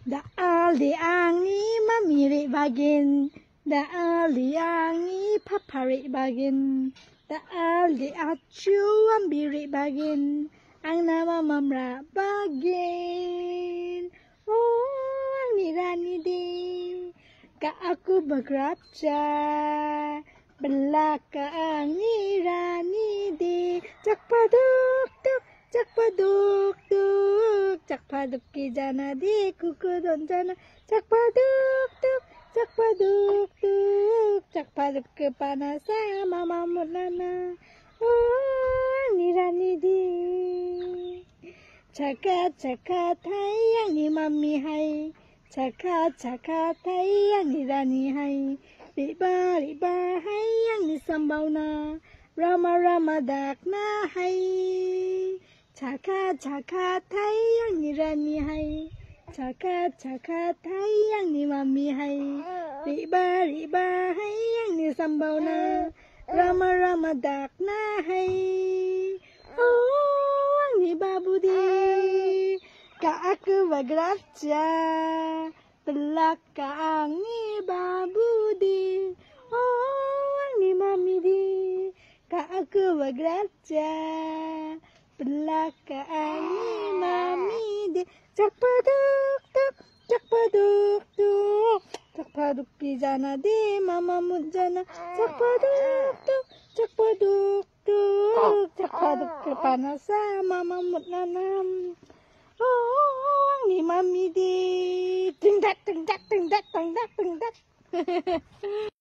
Daal di angi mamiri bagin, daal di angi papari bagin, daal di acu ambiri bagin, ang nama mamra bagin. Oh, ang nirani di, ka aku bergerapca, belaka ang nirani di, cak paduk tuk, cak paduk tuk, cak paduk ki jana di kuku don jana, cak paduk tuk, cak paduk tuk, cak paduk ke panasa mama nana. Oh, nirani di. Caka caka tayang ni mami hai, caka caka tayang ni rani hai, riba riba hayang ni sambauna, rama rama dakna hai. Caka caka tayang ni rani hai, caka caka tayang ni mami hai, riba riba hayang ni sambauna, rama rama dakna hai. Oh, ang ni babu di, ka aku bergerapca, belaka ang ni babu di. Oh, ang ni mami di, ka aku bergerapca, belaka ang ni mami di. Cak paduk tuk, cak paduk tuk, cak paduk ki jana di mama mujana, cak paduk tuk, cak paduk tuk, cak paduk ke panasa mama nanam. Oh, ang ni mami di, ting dak ting dak ting dak ting dak ting dak.